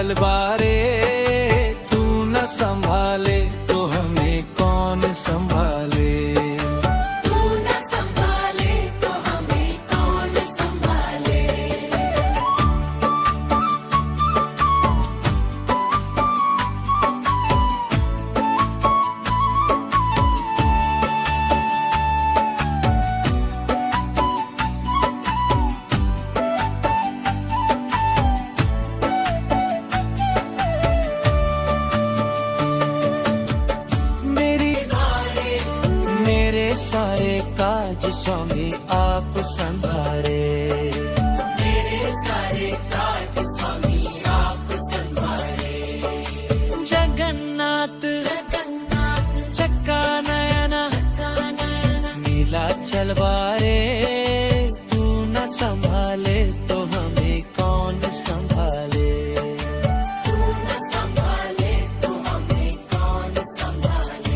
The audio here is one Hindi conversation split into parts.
चलबारे तू न संभाले तो हमें कौन संभाले। तू न संभाले तो हमें कौन संभाले। सारे काज स्वामी आप संभारे। मेरे सारे काज स्वामी आप संभारे। जगन्नाथ जगन्नाथ चक्का नयना नीला चलबारे तू न संभाले तो हमें कौन संभाले। तू न संभाले तो हमें कौन संभाले।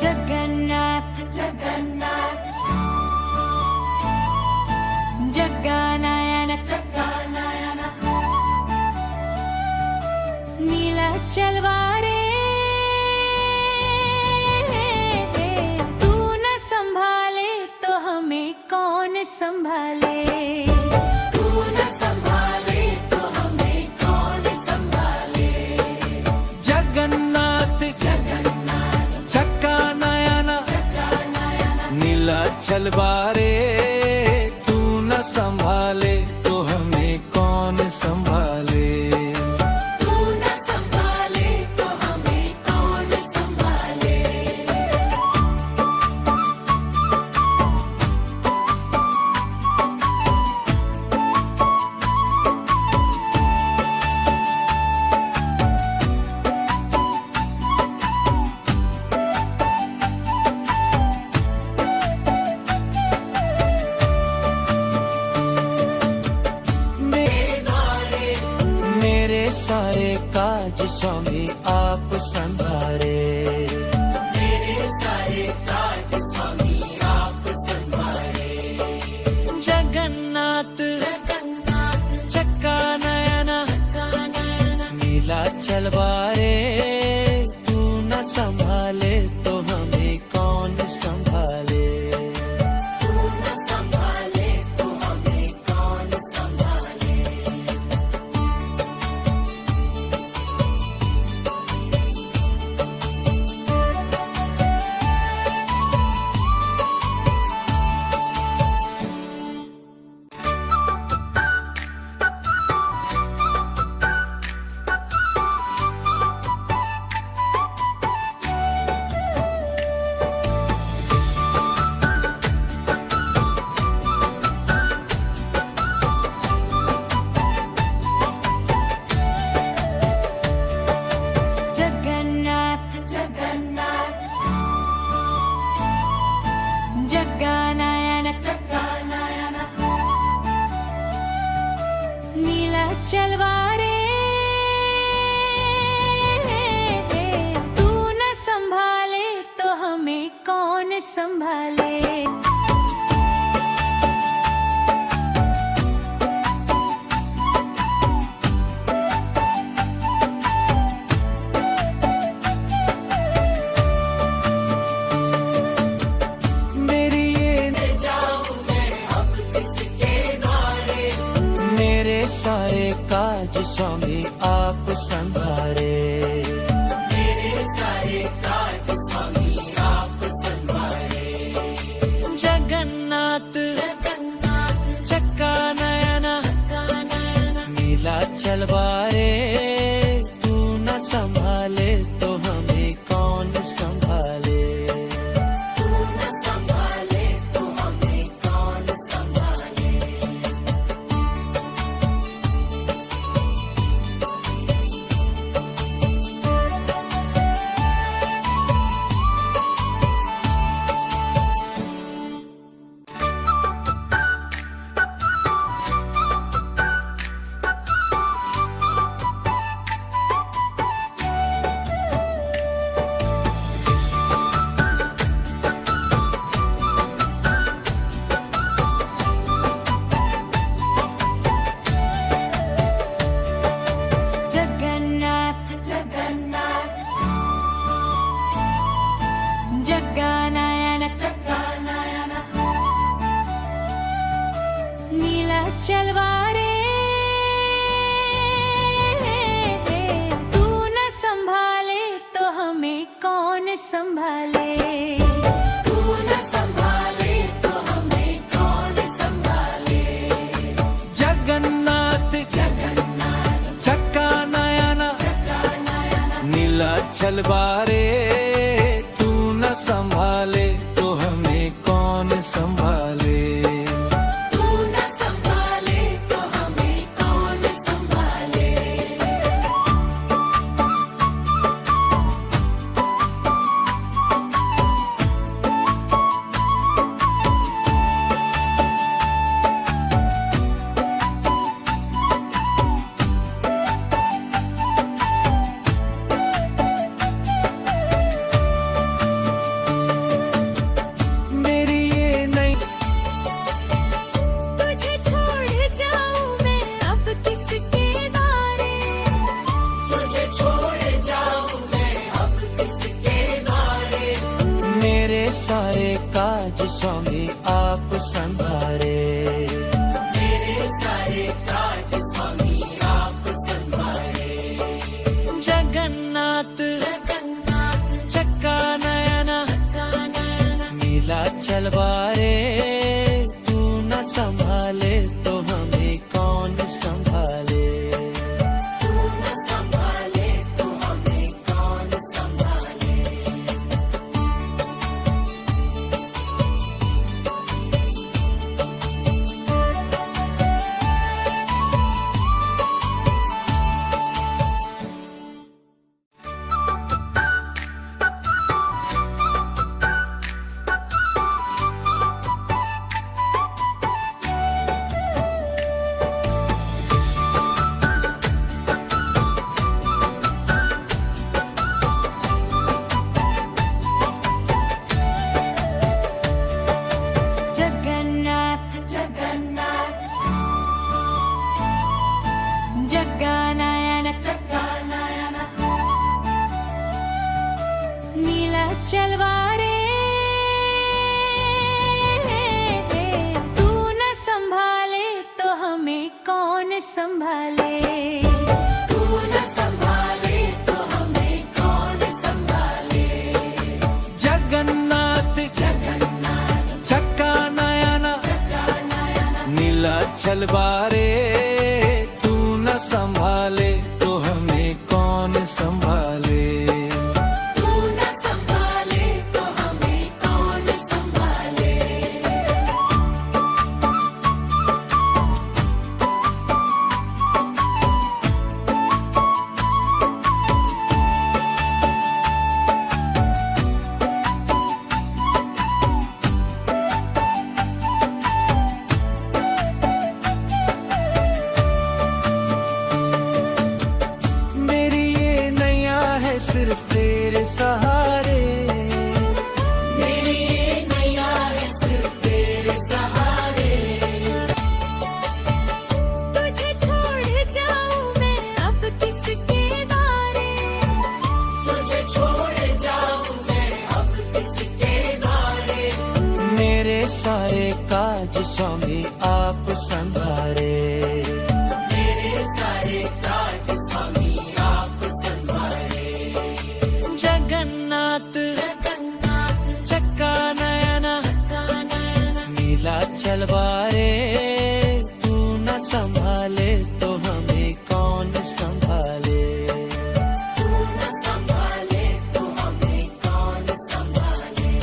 जगन्नाथ जगन्नाथ जगन्नायन जगन्नायन नीला चलबारे तू न संभाले तो हमें कौन संभाले। तू न संभाले तो हमें कौन संभाले। जगन्नाथ जगन्नाथ चक्का नयना नीला चलबारे तू न संभाले तो हमें कौन संभाले। तू न संभाले तो हमें कौन संभाले। मेरे सारे काज स्वामी आप संभारे। मेरे सारे काज स्वामी आप संभाले। जगन्नाथ जगन्नाथ चक्का नयना नीला चलबारे तू न संभाले तो हमें कौन संभाले। तू न संभाले तो हमें कौन संभाले। जगन्नाथ जगन्नाथ जगन्नायन जगन्नायन नीला चलबारे तू न संभाले तो हमें कौन संभाले। मेरी ये मेरे सारे काज स्वामी आप संभारे। मेरे सारे काज स्वामी आप संभाले। जगन्नाथ जगन्नाथ चक्का नयना नीला चलबारे तू न संभाले तो हमें कौन संभाले। तू न संभाले तो हमें कौन संभाले। संभाले, तू न संभाले तो हमें कौन संभाले। जगन्नाथ जगन्नाथ चक्का नयना नीलाचल बारे, तू न संभाले तो हमें कौन संभाले। तू न संभाले तो हमें कौन संभाले। मेरी ये नहीं तुझे छोड़ जाऊं मैं अब किसके द्वारे, तुझे छोड़ जाऊं मैं अब किसके द्वारे। मेरे सारे काज स्वामी आप संभारे, मेरे सारे काज स्वामी आप संभाले। जगन्नाथ जगन्नाथ चक्का नयना नयना नीलाचल बारे, तू न संभाले तो हमें कौन संभाले। तू न संभाले तो हमें कौन संभाले। जगन्नाथ जगन्नाथ जगन्नायन जगन्नायन नीलाचल बारे, तू न संभाले तो हमें कौन संभाले। तू न संभाले तो हमें कौन संभाले। जगन्नाथ जगन्नाथ चक्का नयना नीलाचल बारे, तू न संभाले तो हमें कौन संभाले। तू न संभाले तो हमें कौन संभाले। मेरी ये नैया है सिर्फ तेरे सहारे, मेरी ये नैया है सिर्फ तेरे सहारे। तुझे छोड़ जाऊं मैं अब किसके द्वारे, तुझे छोड़ जाऊं मैं अब किसके द्वारे। मेरे सारे काज स्वामी आप संभारे, मेरे सारे काज स्वामी आप संभाले। जगन्नाथ जगन्नाथ चक्का नयना नयना नीलाचल बारे, तू न संभाले तो हमें कौन संभाले। तू न संभाले तो हमें कौन संभाले।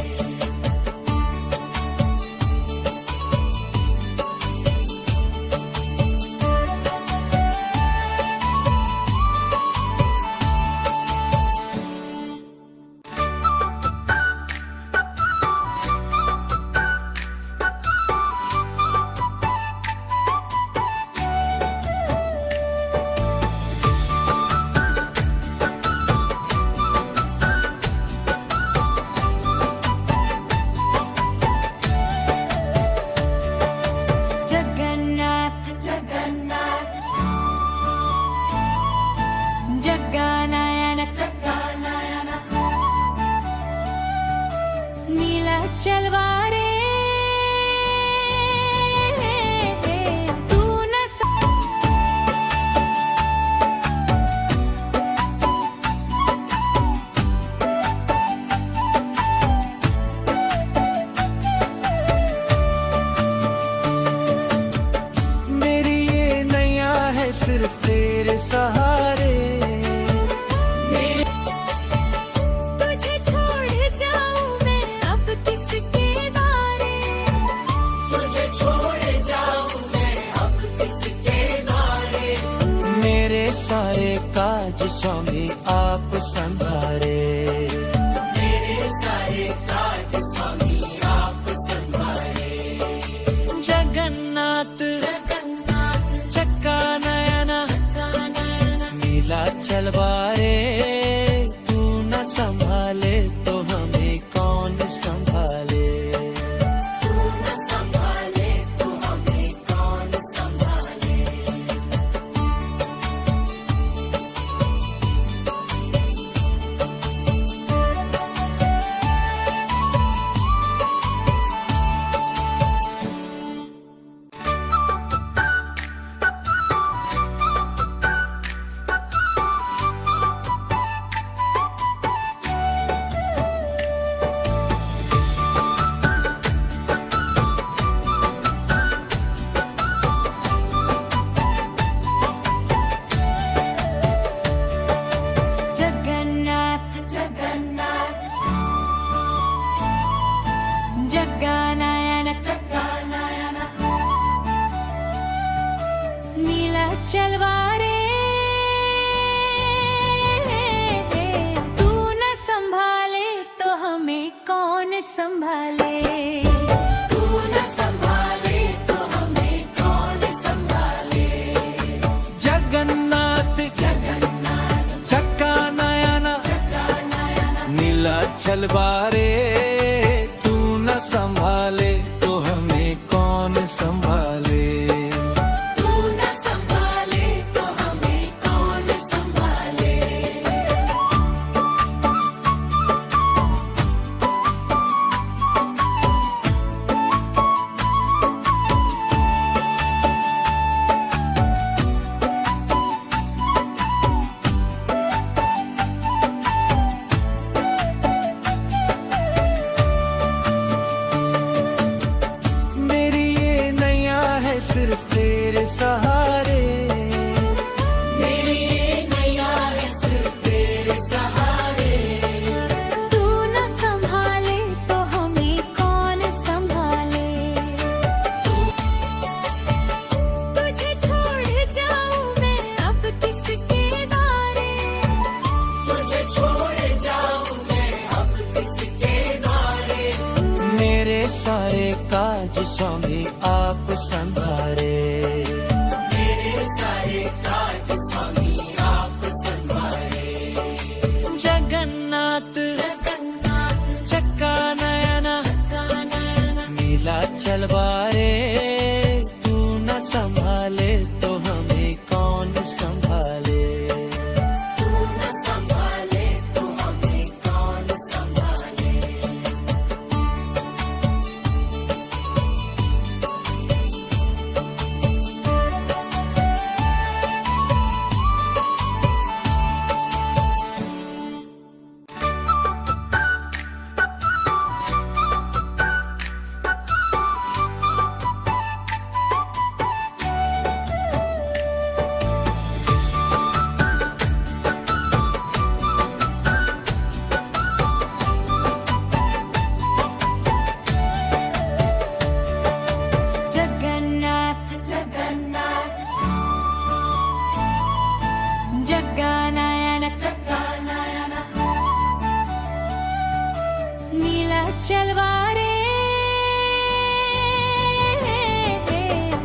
काज स्वामी आप संभारे। मेरे सारे काज स्वामी आप संभाले। जगन्नाथ जगन्नाथ चक्का नयना नयन नीलाचल बारे, तू न संभाले तो हमें कौन संभाले। तू न संभाले तो हमें कौन संभाले। जगन्नाथ जगन्नाथ जगन्नायन जगन्नायन नीलाचल बारे, तू न संभाले तो हमें कौन संभाले। तू न संभाले तो हमें कौन संभाले। जगन्नाथ जगन्नाथ चक्का नयना नीलाचल बारे, तू न संभाले तो हमें कौन संभाले। तू न संभाले तो हमें कौन संभाले। मेरी ये नैया है सिर्फ तेरे सहारे, मेरी ये नैया है सिर्फ तेरे सहारे। तू न संभाले तो हमें कौन संभाले। तुझे छोड़ जाऊं मैं अब किसके द्वारे। तुझे छोड़ जाऊं मैं अब किसके द्वारे। मेरे सारे काज स्वामी आप संभारे। मेरे सारे काज स्वामी आप संभाले। जगन्नाथ जगन्नाथ चक्का नयना नयन नीलाचल बारे, तू न संभाले तो हमें कौन संभाले। तू न संभाले तो हमें कौन संभाले। जगन्नाथ जगन्नाथ जगन्नायन जगन्नायन नीलाचल बारे,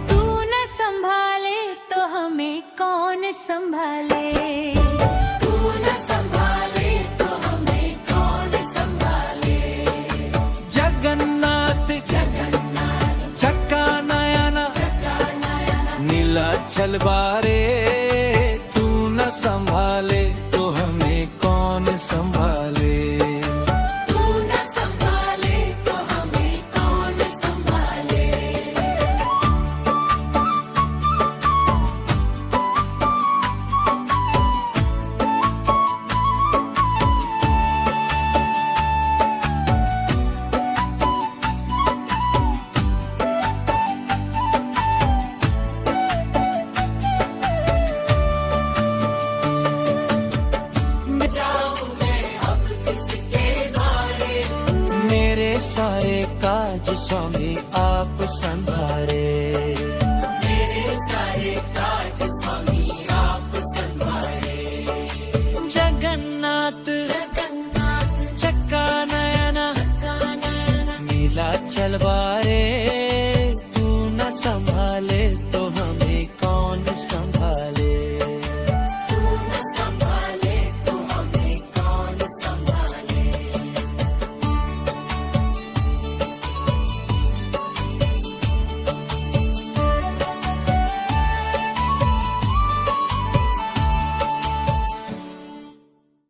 तू न संभाले तो हमें कौन संभाले। तू न संभाले तो हमें कौन संभाले। जगन्नाथ जगन्नाथ चक्का नयना नीलाचल बारे, तू न संभाले तो हमें कौन संभाले। तू न संभाले तो हमें कौन संभाले। सारे काज स्वामी आप संभारे। मेरे सारे